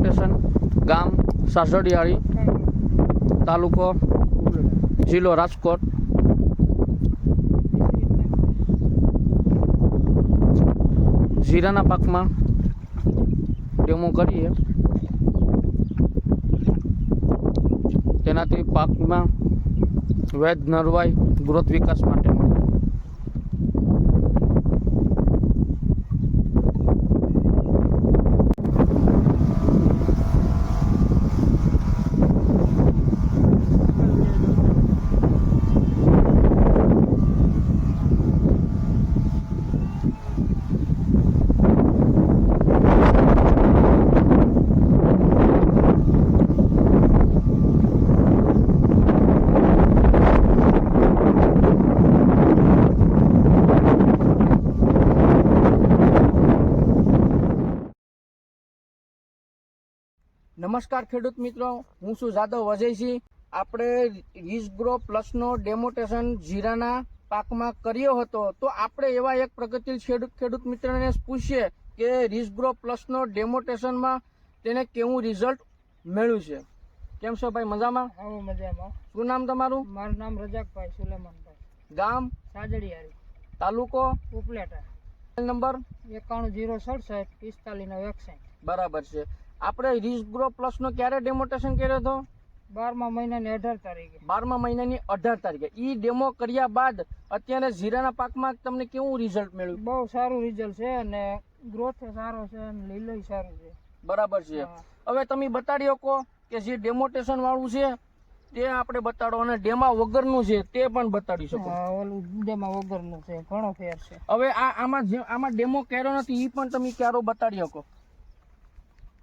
ડેમોટેશન, ગામ સાસડિયાળી, તાલુકો જિલ્લો રાજકોટ. જીરાના પાકમાં ડેમો કરીએ તેનાથી પાકમાં વેદ નરવાઈ ગ્રોથ વિકાસ માટે નમસ્કાર ખેડૂત મિત્રો, હું છું જાદવ અજયસિંહ. આપણે રીસગ્રો પ્લસનો ડેમોટેશન જીરાના પાકમાં કર્યો હતો, તો આપણે એવા એક પ્રગતિશીલ ખેડૂત મિત્રને પૂછીએ કે રીસગ્રો પ્લસનો ડેમોટેશનમાં તેને કેવું રિઝલ્ટ મળ્યું છે. કેમ છો ભાઈ? મજામાં? હા, મજામાં. શું નામ તમારું? મારું નામ રજાકભાઈ સુલેમાનભાઈ. ગામ સાજડિયારી, તાલુકો ઉપલેટા. નંબર 9107654961. બરાબર છે. આપણે રીસગ્રો પ્લસનો ક્યારે ડેમોટેશન કર્યો હતો? 12મા મહિનાની 18 તારીખે. 12મા મહિનાની 18 તારીખે. ઈ ડેમો કર્યા બાદ અત્યારે જીરાના પાકમાં તમને કેવું રિઝલ્ટ મળ્યું? બહુ સારું રિઝલ્ટ છે અને ગ્રોથ સારો છે અને લીલોય સારું છે. બરાબર છે. હવે તમે બતાડી શકો કે જે ડેમોટેશન વાળું છે તે આપણે બતાડો અને ડેમા વગરનું છે તે પણ બતાડી શકો. ઓલું ડેમા વગરનું છે, ઘણો ફેર છે. હવે આમાં ડેમો કર્યો નથી એ પણ તમે ક્યારો બતાડી શકો.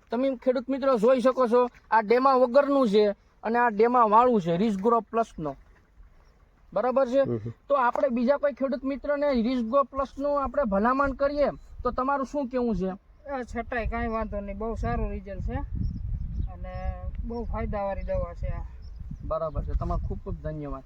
તમે ખેડૂત મિત્રો જોઈ શકો છો, આ ડેમા વગરનું છે અને આ ડેમા વાળું છે રીસગ્રો પ્લસનો. બરાબર છે. તો આપણે બીજા કોઈ ખેડૂત મિત્રને રીસગ્રો પ્લસનું આપણે ભલામણ કરીએ તો તમારું શું કેવું છે? છટાઈ કાંઈ વાંધો નહીં, બહુ સારું રિઝલ્ટ છે અને બહુ ફાયદાવાળી દવા છે. બરાબર છે. તમારો ખૂબ ખૂબ ધન્યવાદ.